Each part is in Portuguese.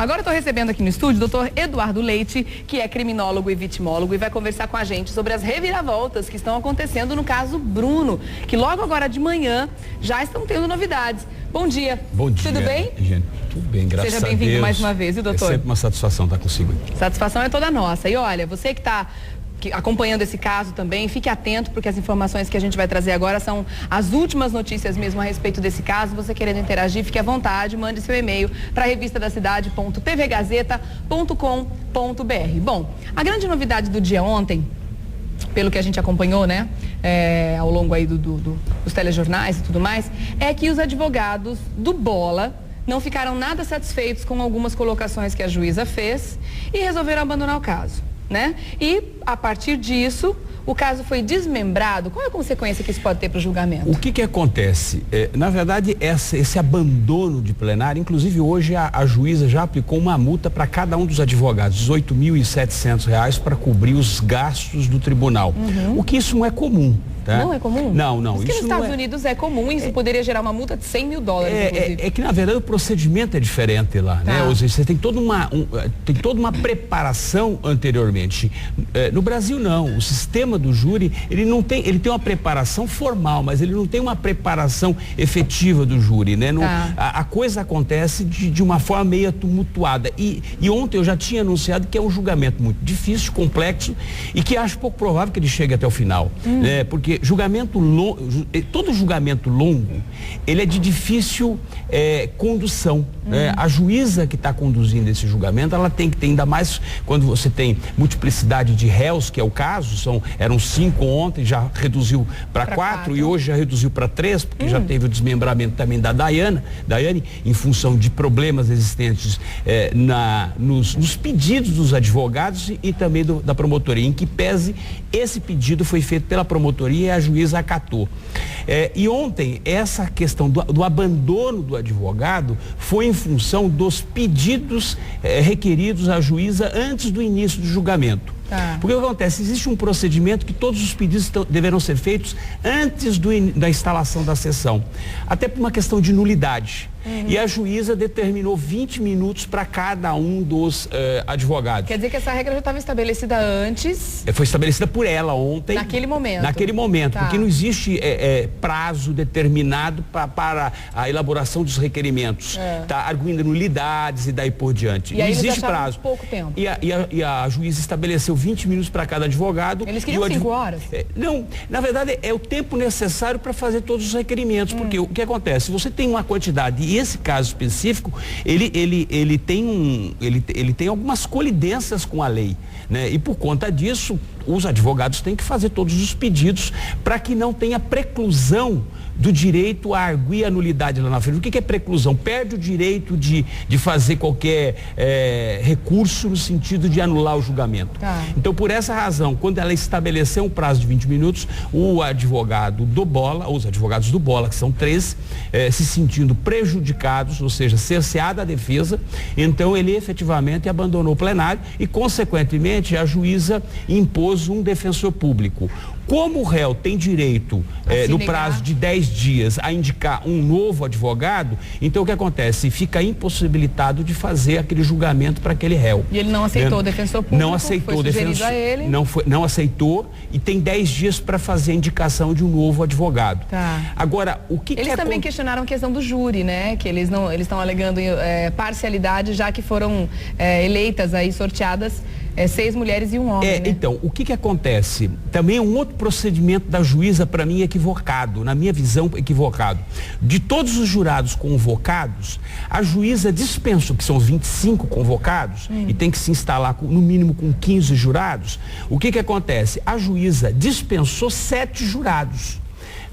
Agora eu estou recebendo aqui no estúdio o doutor Eduardo Leite, que é criminólogo e vitimólogo, e vai conversar com a gente sobre as reviravoltas que estão acontecendo no caso Bruno, que logo agora de manhã já estão tendo novidades. Bom dia. Bom dia. Tudo bem? Gente, tudo bem, graças a Deus. Seja bem-vindo mais uma vez, viu, doutor? É sempre uma satisfação estar consigo aqui. Satisfação é toda nossa. E olha, você que está acompanhando esse caso também, fique atento, porque as informações que a gente vai trazer agora são as últimas notícias mesmo a respeito desse caso. Você querendo interagir, fique à vontade, mande seu e-mail para revistadacidade.tvgazeta.com.br. Bom, a grande novidade do dia ontem, pelo que a gente acompanhou, né, ao longo aí dos telejornais e tudo mais, é que os advogados do Bola não ficaram nada satisfeitos com algumas colocações que a juíza fez e resolveram abandonar o caso, né? E, a partir disso, o caso foi desmembrado. Qual é a consequência que isso pode ter para o julgamento? O que acontece? Na verdade, esse abandono de plenário, inclusive hoje a juíza já aplicou uma multa para cada um dos advogados, R$ 18.700 para cobrir os gastos do tribunal. O que isso não é comum. Tá? Não é comum? Não. Porque nos Estados Unidos é comum, isso poderia gerar uma multa de $100 mil, inclusive. É que, na verdade, o procedimento é diferente lá, né? Ou seja, você tem toda uma preparação anteriormente. No Brasil, não. O sistema do júri, ele tem uma preparação formal, mas ele não tem uma preparação efetiva do júri, né? A coisa acontece de uma forma meio tumultuada. E ontem eu já tinha anunciado que é um julgamento muito difícil, complexo, e que acho pouco provável que ele chegue até o final, né? Porque todo julgamento longo, ele é de difícil condução. Né? A juíza que está conduzindo esse julgamento, ela tem que ter, ainda mais quando você tem multiplicidade de réus, que é o caso, eram 5 ontem, já reduziu para 4 e hoje já reduziu para 3, porque já teve o desmembramento também da Daiane, em função de problemas existentes nos pedidos dos advogados e também da promotoria, em que pese esse pedido foi feito pela promotoria e a juíza acatou. E ontem, essa questão do abandono do advogado foi em função dos pedidos requeridos à juíza antes do início do julgamento. Porque o que acontece? Existe um procedimento que todos os pedidos deverão ser feitos antes da instalação da sessão, até por uma questão de nulidade. E a juíza determinou 20 minutos para cada um dos advogados. Quer dizer que essa regra já estava estabelecida antes? Foi estabelecida por ela ontem. Naquele momento? Naquele momento, porque não existe prazo determinado para a elaboração dos requerimentos. Arguindo nulidades e daí por diante. E aí não existe eles prazo. Pouco tempo. E a juíza estabeleceu 20 minutos para cada advogado. Eles queriam 5 horas? Não, na verdade é o tempo necessário para fazer todos os requerimentos, porque o que acontece? Se você tem uma quantidade, e esse caso específico, ele tem algumas colidências com a lei, né? E por conta disso, os advogados têm que fazer todos os pedidos para que não tenha preclusão do direito a arguir a nulidade lá na frente. O que é preclusão? Perde o direito de fazer qualquer recurso no sentido de anular o julgamento. Então, por essa razão, quando ela estabeleceu um prazo de 20 minutos, o advogado do Bola, os advogados do Bola, que são 3, se sentindo prejudicados, ou seja, cerceada a defesa, então ele efetivamente abandonou o plenário e, consequentemente, a juíza impôs um defensor público. Como o réu tem direito, no prazo de 10 dias, a indicar um novo advogado, então o que acontece? Fica impossibilitado de fazer aquele julgamento para aquele réu. E ele não aceitou o defensor público? Não aceitou o defensor. A ele. Não aceitou e tem 10 dias para fazer a indicação de um novo advogado. Agora, o que eles também questionaram a questão do júri, né? Que eles estão alegando parcialidade, já que foram eleitas aí, sorteadas, 6 mulheres e um homem, né? Então, o que acontece? Também um outro procedimento da juíza, para mim, equivocado, na minha visão, equivocado. De todos os jurados convocados, a juíza dispensou, que são 25 convocados, e tem que se instalar no mínimo com 15 jurados. O que acontece? A juíza dispensou 7 jurados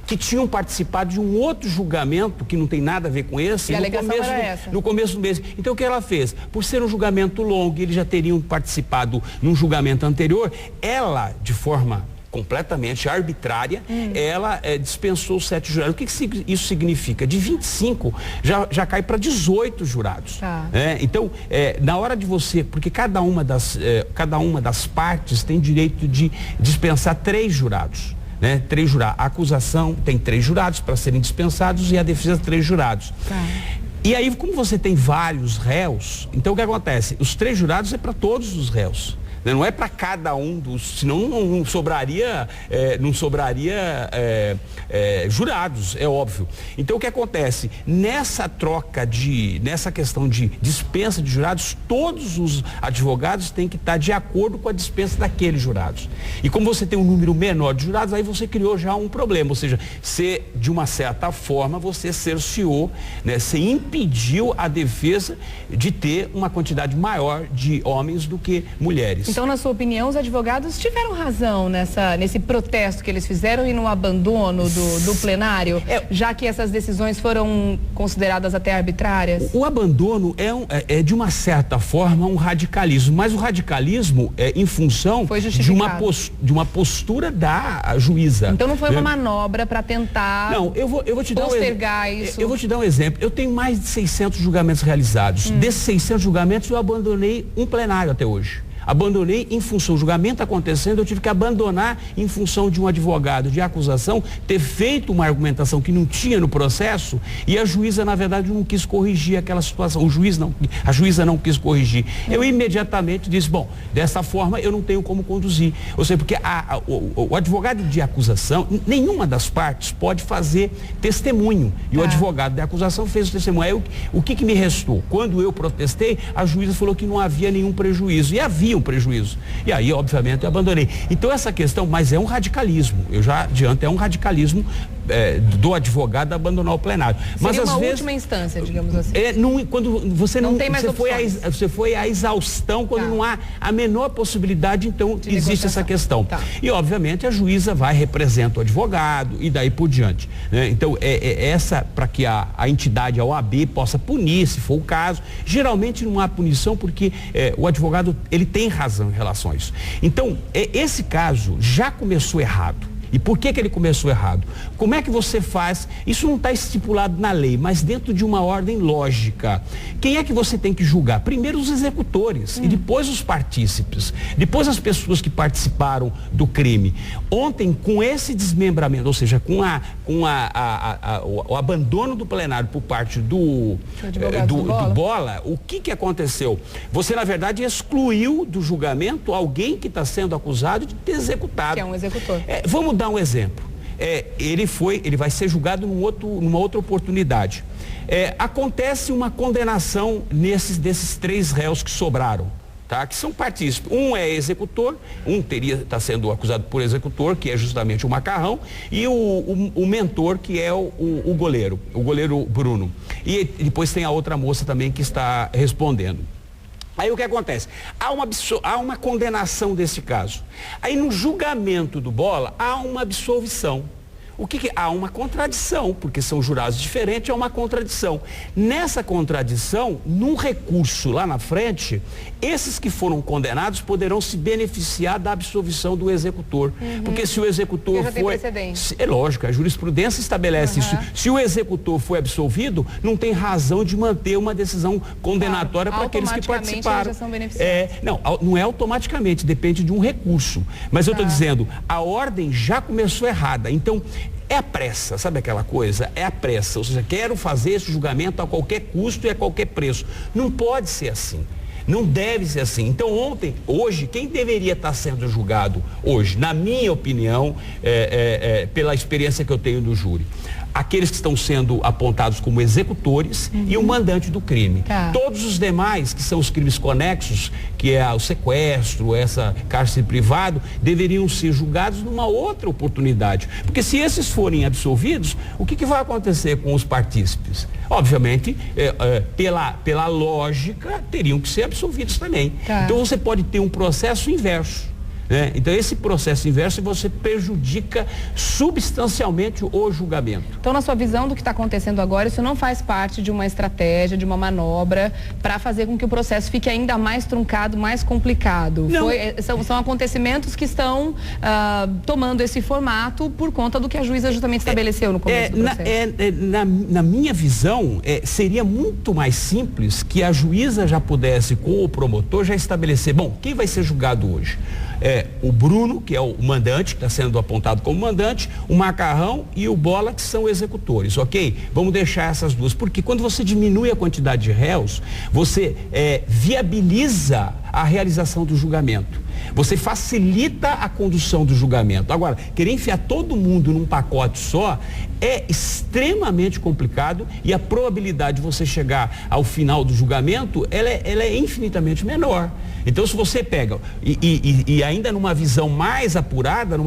que tinham participado de um outro julgamento que não tem nada a ver com esse. E a alegação era essa? No começo do mês. Então, o que ela fez? Por ser um julgamento longo, eles já teriam participado num julgamento anterior, ela, de forma completamente arbitrária, ela dispensou os 7 jurados. O que isso significa? De 25 já cai para 18 jurados. Então, na hora de você, porque cada uma das partes tem direito de dispensar 3 jurados. Né? 3 jurados. A acusação tem 3 jurados para serem dispensados e a defesa 3 jurados. E aí, como você tem vários réus, então o que acontece? Os 3 jurados é para todos os réus. Não é para cada um dos, senão não sobraria jurados, é óbvio. Então o que acontece? Nessa questão de dispensa de jurados, todos os advogados têm que estar de acordo com a dispensa daqueles jurados. E como você tem um número menor de jurados, aí você criou já um problema, ou seja, de uma certa forma você cerceou, né, você impediu a defesa de ter uma quantidade maior de homens do que mulheres. Então, na sua opinião, os advogados tiveram razão nesse protesto que eles fizeram e no abandono do plenário, já que essas decisões foram consideradas até arbitrárias? O abandono é de uma certa forma um radicalismo, mas o radicalismo é em função de uma postura da juíza. Então não foi uma manobra para tentar postergar isso? Eu vou te dar um exemplo. Eu tenho mais de 600 julgamentos realizados. Desses 600 julgamentos eu abandonei um plenário até hoje. Abandonei em função do julgamento acontecendo, eu tive que abandonar em função de um advogado de acusação ter feito uma argumentação que não tinha no processo e a juíza, na verdade, não quis corrigir aquela situação. A juíza não quis corrigir. Eu imediatamente disse, bom, dessa forma eu não tenho como conduzir. Ou seja, porque o advogado de acusação, nenhuma das partes pode fazer testemunho. E o advogado de acusação fez o testemunho. Aí, o que me restou? Quando eu protestei, a juíza falou que não havia nenhum prejuízo. E havia um prejuízo. E aí, obviamente, eu abandonei. Então, essa questão, mas é um radicalismo. Eu já adianto, é um radicalismo do advogado abandonar o plenário. Mas seria às uma vezes, última instância, digamos assim. Quando você não tem mais você foi à exaustão, quando não há a menor possibilidade, então existe essa questão. E, obviamente, a juíza representa o advogado e daí por diante. Né? Então, essa, para que a entidade, a OAB, possa punir, se for o caso. Geralmente não há punição porque o advogado, ele tem razão em relação a isso. Então, esse caso já começou errado. E por que ele começou errado? Como é que você faz? Isso não está estipulado na lei, mas dentro de uma ordem lógica. Quem é que você tem que julgar? Primeiro os executores e depois os partícipes, depois as pessoas que participaram do crime. Ontem, com esse desmembramento, ou seja, com o abandono do plenário por parte do Bola, o que aconteceu? Você, na verdade, excluiu do julgamento alguém que está sendo acusado de ter executado. Que é um executor. Vamos dar um exemplo. Ele vai ser julgado numa outra oportunidade. Acontece uma condenação desses 3 réus que sobraram, tá? Que são partícipes. Um é executor, está sendo acusado por executor, que é justamente o Macarrão, e o mentor, que é o goleiro Bruno. E depois tem a outra moça também que está respondendo. Aí o que acontece? Há uma condenação desse caso. Aí no julgamento do Bola, há uma absolvição. Há uma contradição, porque são jurados diferentes, há uma contradição. Nessa contradição, num recurso lá na frente, esses que foram condenados poderão se beneficiar da absolvição do executor. Porque se o executor foi... É lógico, a jurisprudência estabelece isso. Se o executor foi absolvido, não tem razão de manter uma decisão condenatória para aqueles que participaram. Não é automaticamente, depende de um recurso. Mas eu estou dizendo, a ordem já começou errada. Então, é a pressa, sabe aquela coisa? É a pressa, ou seja, quero fazer esse julgamento a qualquer custo e a qualquer preço. Não pode ser assim, não deve ser assim. Então hoje, quem deveria estar sendo julgado hoje, na minha opinião, pela experiência que eu tenho do júri, aqueles que estão sendo apontados como executores e o mandante do crime. Todos os demais, que são os crimes conexos, que é o sequestro, essa cárcere privado, deveriam ser julgados numa outra oportunidade. Porque se esses forem absolvidos, o que vai acontecer com os partícipes? Obviamente, pela lógica, teriam que ser absolvidos também. Então você pode ter um processo inverso. Então, esse processo inverso, você prejudica substancialmente o julgamento. Então, na sua visão do que está acontecendo agora, isso não faz parte de uma estratégia, de uma manobra para fazer com que o processo fique ainda mais truncado, mais complicado? São acontecimentos que estão tomando esse formato por conta do que a juíza justamente estabeleceu no começo do processo. Na minha visão, seria muito mais simples que a juíza já pudesse, com o promotor, já estabelecer, bom, quem vai ser julgado hoje? o Bruno, que é o mandante, que está sendo apontado como mandante, o Macarrão e o Bola, que são executores, ok? Vamos deixar essas duas, porque quando você diminui a quantidade de réus, você viabiliza a realização do julgamento. Você facilita a condução do julgamento. Agora, querer enfiar todo mundo num pacote só é extremamente complicado e a probabilidade de você chegar ao final do julgamento, ela é infinitamente menor. Então, se você pega, e ainda numa visão mais apurada,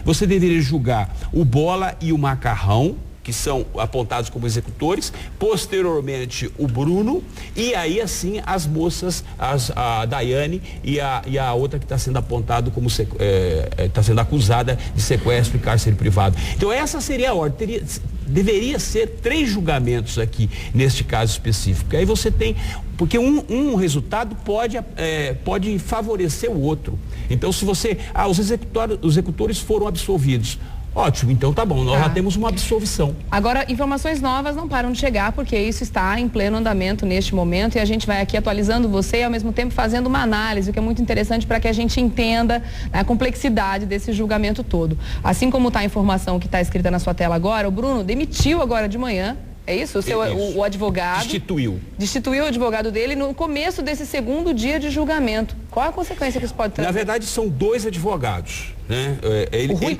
você deveria julgar o Bola e o Macarrão, que são apontados como executores, posteriormente o Bruno, e aí assim as moças, a Daiane e a outra que está sendo apontado como está sendo acusada de sequestro e cárcere privado. Então essa seria a ordem, deveria ser 3 julgamentos aqui neste caso específico. Aí você tem, porque um resultado pode favorecer o outro. Então se você, os executores foram absolvidos, ótimo, então tá bom, nós já temos uma absolvição. Agora, informações novas não param de chegar, porque isso está em pleno andamento neste momento e a gente vai aqui atualizando você e ao mesmo tempo fazendo uma análise, o que é muito interessante para que a gente entenda a complexidade desse julgamento todo. Assim como está a informação que está escrita na sua tela agora, o Bruno demitiu agora de manhã. É isso? O advogado... Destituiu o advogado dele no começo desse segundo dia de julgamento. Qual a consequência que isso pode trazer? Na verdade, são 2 advogados, né? O Rui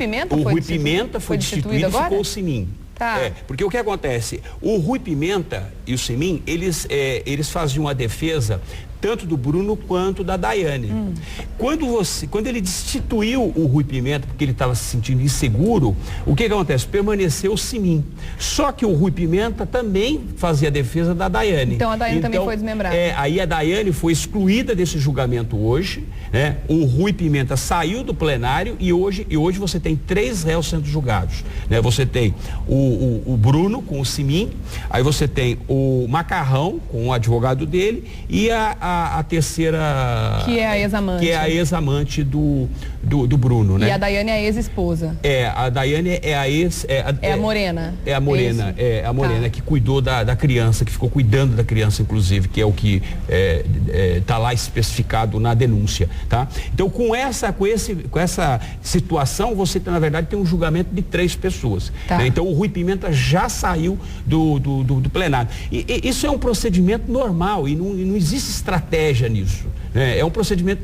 Pimenta foi destituído e ficou o Simin. Tá. Porque o que acontece? O Rui Pimenta e o Simin, eles faziam a defesa tanto do Bruno quanto da Daiane. Quando ele destituiu o Rui Pimenta, porque ele estava se sentindo inseguro, o que acontece? Permaneceu o Simin. Só que o Rui Pimenta também fazia a defesa da Daiane. Então a Daiane também foi desmembrada. Aí a Daiane foi excluída desse julgamento hoje, né? O Rui Pimenta saiu do plenário e hoje você tem 3 réus sendo julgados, né? Você tem o Bruno com o Simin, aí você tem o Macarrão com o advogado dele e a terceira... Que é a ex-amante. Que é a ex-amante do Bruno, né? E a Daiane é a ex-esposa. A Daiane é a ex... a Morena. É a Morena, a Morena que cuidou da criança, que ficou cuidando da criança, inclusive, que é o que está lá especificado na denúncia, tá? Então, com essa situação, você, na verdade, tem um julgamento de 3 pessoas. Tá. Né? Então, o Rui Pimenta já saiu do plenário. E isso é um procedimento normal e não existe estratégia nisso. Né? É um procedimento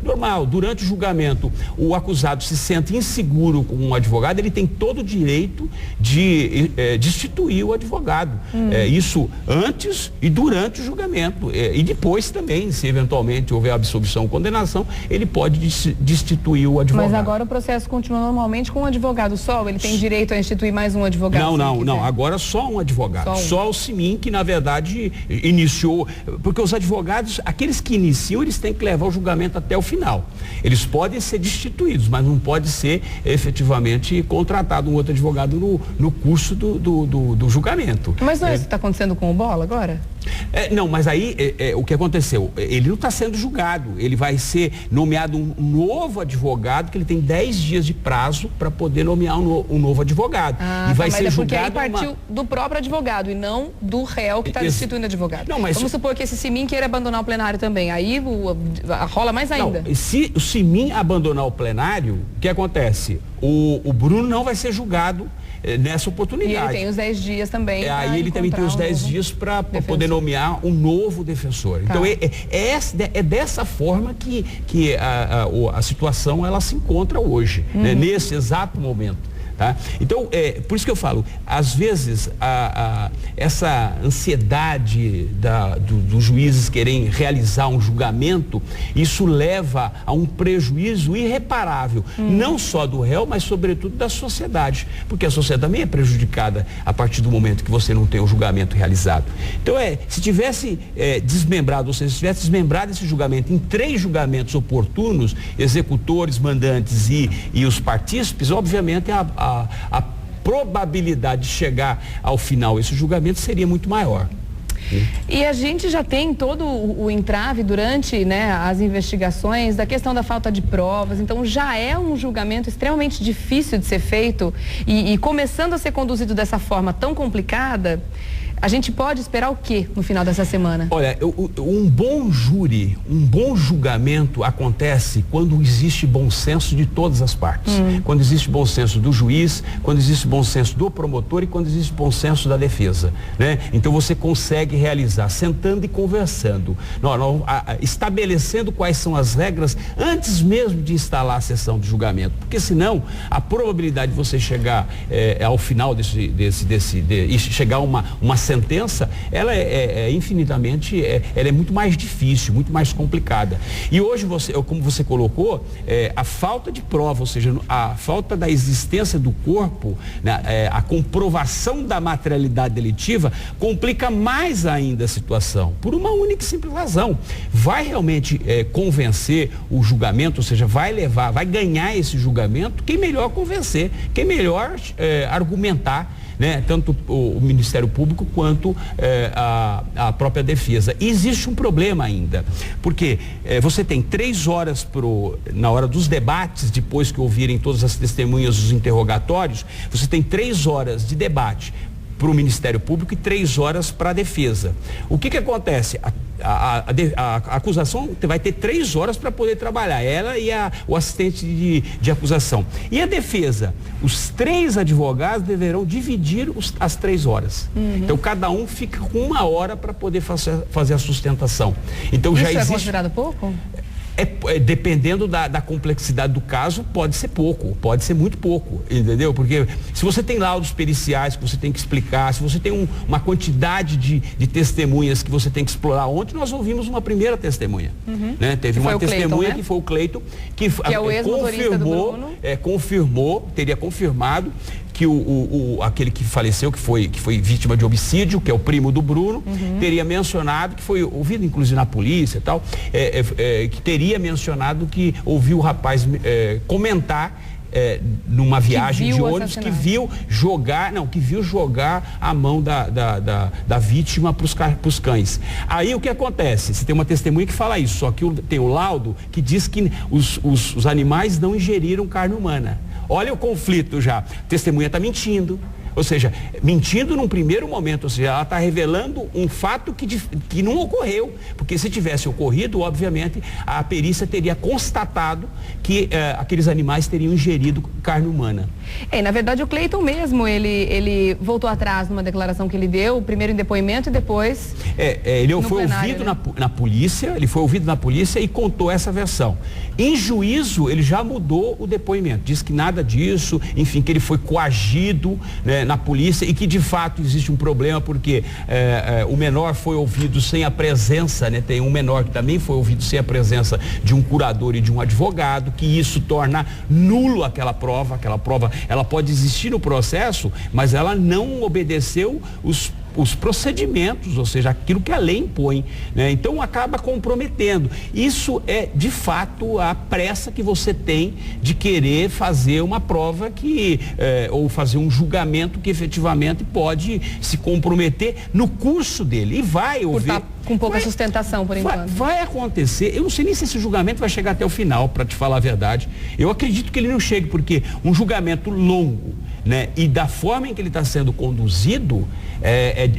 normal. Durante o julgamento, o acusado se sente inseguro com um advogado, ele tem todo o direito de destituir o advogado. Isso antes e durante o julgamento. E depois também, se eventualmente houver absolvição ou condenação, ele pode destituir o advogado. Mas agora o processo continua normalmente com um advogado só? Ou ele tem direito a instituir mais um advogado? Não. Agora só um advogado. Só o Simin, que na verdade iniciou, porque os advogados, aqueles que iniciam, eles têm que levar o julgamento até o final. Eles podem ser destituídos, mas não pode ser efetivamente contratado um outro advogado no curso do julgamento. Mas não é isso que está acontecendo com o Bola agora? Não, mas aí o que aconteceu? Ele não está sendo julgado, ele vai ser nomeado um novo advogado, que ele tem 10 dias de prazo para poder nomear um novo advogado. E vai ser julgado. Porque aí partiu do próprio advogado e não do réu que está destituindo o advogado. Vamos supor que esse Simin queira abandonar o plenário também, aí rola mais ainda. Não, se o Simin abandonar o plenário, o que acontece? O Bruno não vai ser julgado nessa oportunidade. E ele tem os 10 dias também. Aí ele também tem os 10 dias para poder nomear um novo defensor. Tá. Então é dessa forma que a situação ela se encontra hoje, né, nesse exato momento. Tá? Então, por isso que eu falo, às vezes essa ansiedade dos juízes querem realizar um julgamento, isso leva a um prejuízo irreparável, não só do réu, mas sobretudo da sociedade, porque a sociedade também é prejudicada a partir do momento que você não tem o julgamento realizado. Então, se tivesse desmembrado, ou seja, se tivesse desmembrado esse julgamento em 3 julgamentos oportunos, executores, mandantes e os partícipes, obviamente a probabilidade de chegar ao final esse julgamento seria muito maior. E a gente já tem todo o entrave durante, né, as investigações da questão da falta de provas, então já é um julgamento extremamente difícil de ser feito e começando a ser conduzido dessa forma tão complicada, A gente pode esperar o quê no final dessa semana? Olha, um bom júri, um bom julgamento acontece quando existe bom senso de todas as partes. Quando existe bom senso do juiz, quando existe bom senso do promotor e quando existe bom senso da defesa, né? Então você consegue realizar sentando e conversando, estabelecendo quais são as regras antes mesmo de instalar a sessão de julgamento, porque senão a probabilidade de você chegar ao final e chegar a uma sentença, ela é infinitamente, ela é muito mais difícil, muito mais complicada. E hoje, como você colocou, a falta de prova, ou seja, a falta da existência do corpo, né, a comprovação da materialidade delitiva, complica mais ainda a situação, por uma única e simples razão. Vai realmente convencer o julgamento, ou seja, vai ganhar esse julgamento quem melhor convencer, quem melhor argumentar, né? Tanto o Ministério Público quanto a própria defesa. E existe um problema ainda, porque você tem 3 horas na hora dos debates, depois que ouvirem todas as testemunhas dos interrogatórios, você tem 3 horas de debate para o Ministério Público e 3 horas para a defesa. O que acontece? A acusação vai ter 3 horas para poder trabalhar, ela e o assistente de acusação. E a defesa? Os 3 advogados deverão dividir as 3 horas. Então, cada um fica com 1 hora para poder fazer a sustentação. Então, isso já existe... é considerado pouco? Dependendo da complexidade do caso, pode ser pouco, pode ser muito pouco, entendeu? Porque se você tem laudos periciais que você tem que explicar, se você tem uma quantidade de testemunhas que você tem que explorar. Ontem nós ouvimos uma primeira testemunha, né? Teve uma testemunha, Cleiton, né? Que foi o Cleiton, que é o confirmou, teria confirmado que aquele que faleceu, que foi vítima de homicídio, que é o primo do Bruno, teria mencionado, que foi ouvido inclusive na polícia e tal, que teria mencionado que ouviu o rapaz comentar numa viagem de ônibus que viu jogar a mão da vítima para os cães. Aí o que acontece? Você tem uma testemunha que fala isso, só que tem o laudo que diz que os animais não ingeriram carne humana. Olha o conflito já. A testemunha está mentindo. Ou seja, mentindo num primeiro momento, ou seja, ela está revelando um fato que não ocorreu, porque se tivesse ocorrido, obviamente, a perícia teria constatado que aqueles animais teriam ingerido carne humana. Na verdade, o Cleiton mesmo, ele voltou atrás numa declaração que ele deu, primeiro em depoimento e depois ele foi ouvido, né? na polícia, ele foi ouvido na polícia e contou essa versão. Em juízo, ele já mudou o depoimento, diz que nada disso, enfim, que ele foi coagido, né, na polícia e que de fato existe um problema porque o menor foi ouvido sem a presença, né? Tem um menor que também foi ouvido sem a presença de um curador e de um advogado, que isso torna nulo aquela prova ela pode existir no processo, mas ela não obedeceu os procedimentos, ou seja, aquilo que a lei impõe, né? Então acaba comprometendo. Isso é de fato a pressa que você tem de querer fazer uma prova ou fazer um julgamento que efetivamente pode se comprometer no curso dele e vai ouvir. Com pouca sustentação por enquanto. Vai acontecer. Eu não sei nem se esse julgamento vai chegar até o final, para te falar a verdade. Eu acredito que ele não chegue, porque um julgamento longo, né, e da forma em que ele está sendo conduzido,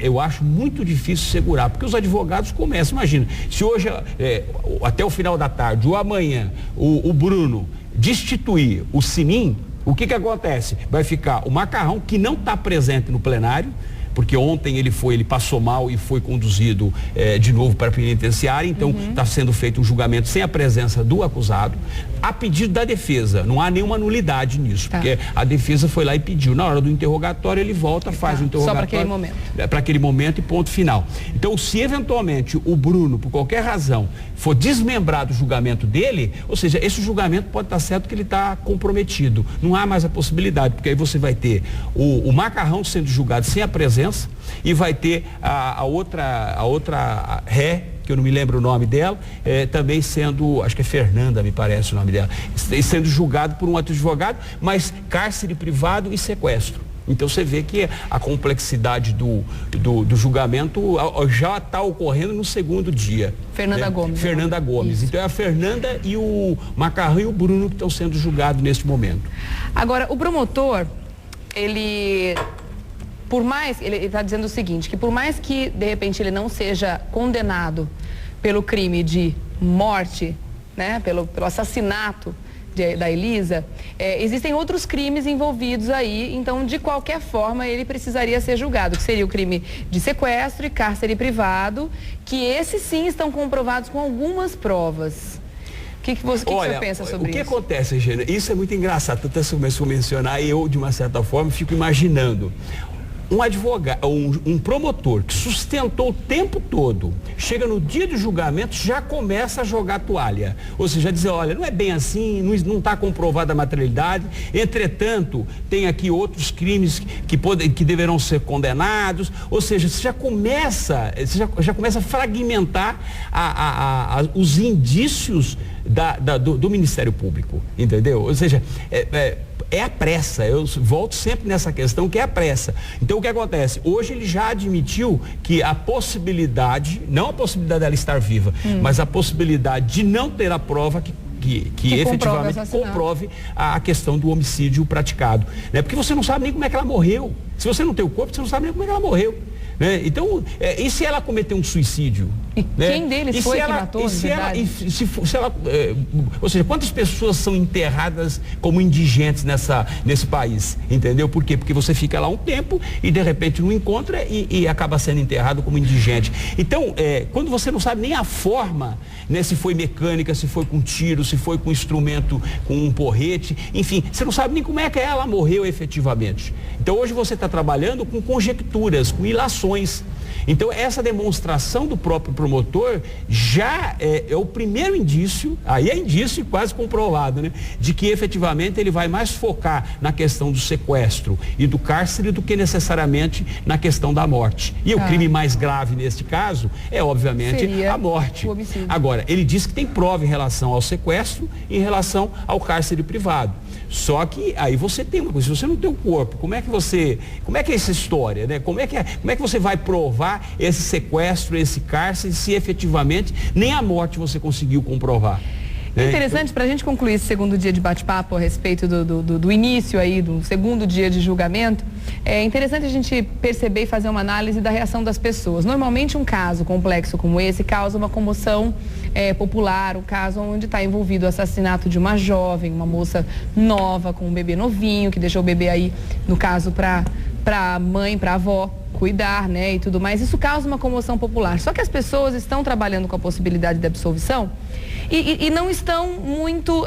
eu acho muito difícil segurar, porque os advogados começam, imagina, se hoje até o final da tarde ou amanhã o Bruno destituir o Sinim, o que acontece? Vai ficar o Macarrão, que não está presente no plenário, porque ontem ele passou mal e foi conduzido de novo para a penitenciária, então está sendo feito um julgamento sem a presença do acusado, a pedido da defesa. Não há nenhuma nulidade nisso, porque a defesa foi lá e pediu. Na hora do interrogatório ele volta, faz o interrogatório. Só para aquele momento. Para aquele momento e ponto final. Então, se eventualmente o Bruno, por qualquer razão, for desmembrado o julgamento dele, ou seja, esse julgamento pode estar certo que ele está comprometido. Não há mais a possibilidade, porque aí você vai ter o Macarrão sendo julgado sem a presença e vai ter a outra ré, que eu não me lembro o nome dela, também sendo, acho que é Fernanda, me parece o nome dela, sendo julgado por um outro advogado, mas cárcere privado e sequestro. Então você vê que a complexidade do julgamento já está ocorrendo no segundo dia. Fernanda Gomes. Fernanda Gomes. Isso. Então é a Fernanda e o Macarrão e o Bruno que estão sendo julgados neste momento. Agora, o promotor, ele por mais, ele está dizendo o seguinte, que por mais que de repente ele não seja condenado pelo crime de morte, né, pelo assassinato da Elisa, existem outros crimes envolvidos aí, então de qualquer forma ele precisaria ser julgado, que seria o crime de sequestro e cárcere privado, que esses sim estão comprovados com algumas provas. O que você pensa sobre isso? O que acontece, Regina? Isso é muito engraçado, tanto você começou a mencionar, e eu, de uma certa forma, fico imaginando. Um advogado, um promotor que sustentou o tempo todo, chega no dia do julgamento, já começa a jogar toalha. Ou seja, dizer, olha, não é bem assim, não está comprovada a materialidade, entretanto, tem aqui outros crimes que deverão ser condenados. Ou seja, você já começa a fragmentar os indícios do Ministério Público, entendeu? Ou seja, é a pressa, eu volto sempre nessa questão que é a pressa. Então o que acontece? Hoje ele já admitiu que a possibilidade, não a possibilidade dela estar viva, mas a possibilidade de não ter a prova que efetivamente comprove a questão do homicídio praticado. Né? Porque você não sabe nem como é que ela morreu. Se você não tem o corpo, você não sabe nem como é que ela morreu. Né? Então, e se ela cometer um suicídio? E quem deles foi que matou, ou seja, quantas pessoas são enterradas como indigentes nesse país? Entendeu? Por quê? Porque você fica lá um tempo e de repente não encontra e acaba sendo enterrado como indigente. Então, quando você não sabe nem a forma, né, se foi mecânica, se foi com tiro, se foi com instrumento, com um porrete, enfim, você não sabe nem como é que ela morreu efetivamente. Então, hoje você está trabalhando com conjecturas, com ilações. Então, essa demonstração do próprio promotor já é o primeiro indício, aí é indício quase comprovado, né? De que efetivamente ele vai mais focar na questão do sequestro e do cárcere do que necessariamente na questão da morte. E o crime mais grave neste caso é, obviamente, seria a morte. Agora, ele diz que tem prova em relação ao sequestro e em relação ao cárcere privado. Só que aí você tem uma coisa, se você não tem o corpo, como é que é essa história, né? Como é que você vai provar esse sequestro, esse cárcere, se efetivamente nem a morte você conseguiu comprovar? Interessante, para a gente concluir esse segundo dia de bate-papo a respeito do início aí, do segundo dia de julgamento, é interessante a gente perceber e fazer uma análise da reação das pessoas. Normalmente um caso complexo como esse causa uma comoção popular, o caso onde está envolvido o assassinato de uma jovem, uma moça nova com um bebê novinho, que deixou o bebê aí, no caso, para a mãe, para a avó cuidar, né, e tudo mais. Isso causa uma comoção popular. Só que as pessoas estão trabalhando com a possibilidade de absolvição e não estão muito,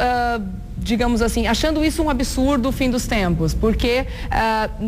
digamos assim, achando isso um absurdo, o fim dos tempos, porque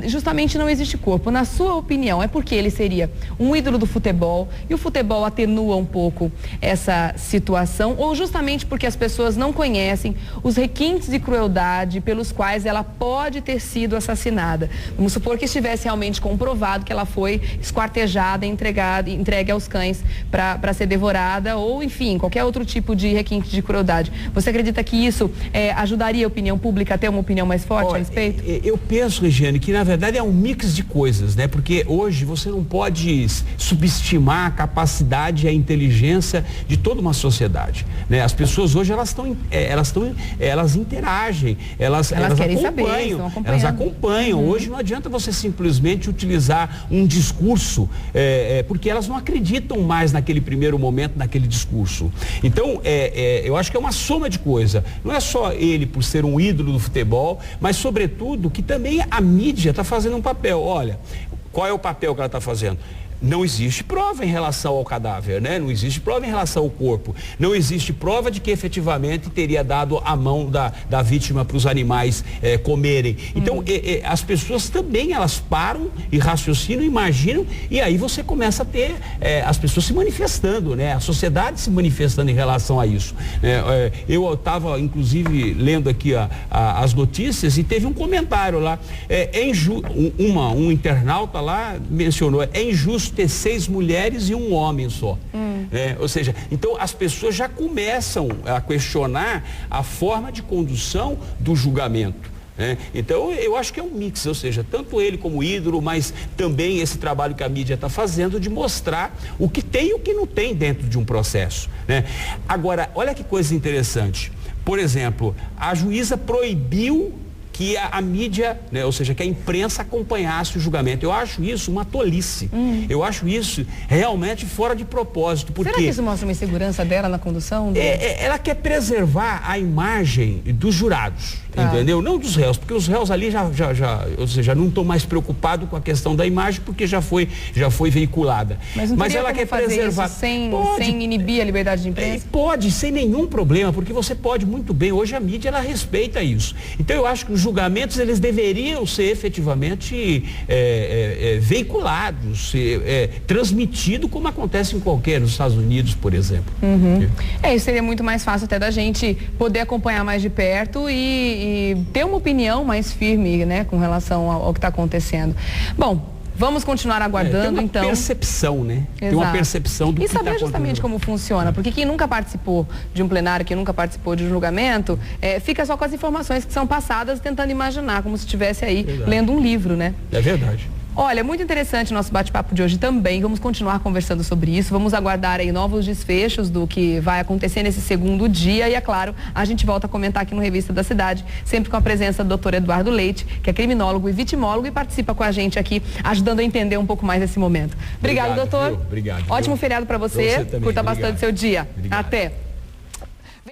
justamente não existe corpo. Na sua opinião, é porque ele seria um ídolo do futebol e o futebol atenua um pouco essa situação, ou justamente porque as pessoas não conhecem os requintes de crueldade pelos quais ela pode ter sido assassinada? Vamos supor que estivesse realmente comprovado que ela foi esquartejada e entregue aos cães para ser devorada, ou enfim, qualquer outro tipo de requinte de crueldade. Você acredita que isso ajudaria a opinião pública a ter uma opinião mais forte a respeito? Eu penso, Regiane, que na verdade é um mix de coisas, né? Porque hoje você não pode subestimar a capacidade e a inteligência de toda uma sociedade, né? As pessoas hoje elas interagem, elas querem acompanham, saber, elas acompanham. Hoje não adianta você simplesmente utilizar um discurso, porque elas não acreditam mais naquele primeiro momento, naquele discurso. Então, eu acho que é uma soma de coisa. Não é só ele por ser um ídolo do futebol, mas sobretudo que também a mídia está fazendo um papel. Olha, qual é o papel que ela está fazendo? Não existe prova em relação ao cadáver, né? Não existe prova em relação ao corpo. Não existe prova de que efetivamente teria dado a mão da vítima para os animais comerem. Então, as pessoas também, elas param e raciocinam, imaginam, e aí você começa a ter as pessoas se manifestando, né? A sociedade se manifestando em relação a isso. Eu estava, inclusive, lendo aqui as notícias e teve um comentário lá. Um internauta lá mencionou, é injusto ter 6 mulheres e um homem só. Ou seja, então as pessoas já começam a questionar a forma de condução do julgamento. Então eu acho que é um mix, ou seja, tanto ele como ídolo, mas também esse trabalho que a mídia está fazendo de mostrar o que tem e o que não tem dentro de um processo, né? Agora, olha que coisa interessante. Por exemplo, a juíza proibiu que a mídia, né, ou seja, que a imprensa acompanhasse o julgamento. Eu acho isso uma tolice. Eu acho isso realmente fora de propósito. Porque será que isso mostra uma insegurança dela na condução? Ela quer preservar a imagem dos jurados, entendeu? Não dos réus, porque os réus ali ou seja, não estão mais preocupados com a questão da imagem, porque já foi veiculada. Mas ela quer preservar isso sem inibir a liberdade de imprensa? Pode, sem nenhum problema, porque você pode muito bem. Hoje a mídia, ela respeita isso. Então eu acho que os julgamentos, eles deveriam ser efetivamente veiculados, transmitidos, como acontece em nos Estados Unidos, por exemplo. Isso seria muito mais fácil até da gente poder acompanhar mais de perto e ter uma opinião mais firme, né, com relação ao que está acontecendo. Bom, vamos continuar aguardando, então. Tem uma percepção, né? Exato. Tem uma percepção do que está acontecendo. E saber justamente como funciona, porque quem nunca participou de um plenário, quem nunca participou de um julgamento, fica só com as informações que são passadas, tentando imaginar, como se estivesse aí lendo um livro, né? É verdade. Olha, muito interessante o nosso bate-papo de hoje também. Vamos continuar conversando sobre isso. Vamos aguardar aí novos desfechos do que vai acontecer nesse segundo dia. E, é claro, a gente volta a comentar aqui no Revista da Cidade, sempre com a presença do Dr. Eduardo Leite, que é criminólogo e vitimólogo e participa com a gente aqui, ajudando a entender um pouco mais esse momento. Obrigado, doutor. Obrigado. Ótimo feriado para você. Também. Curta bastante seu dia. Obrigado. Até.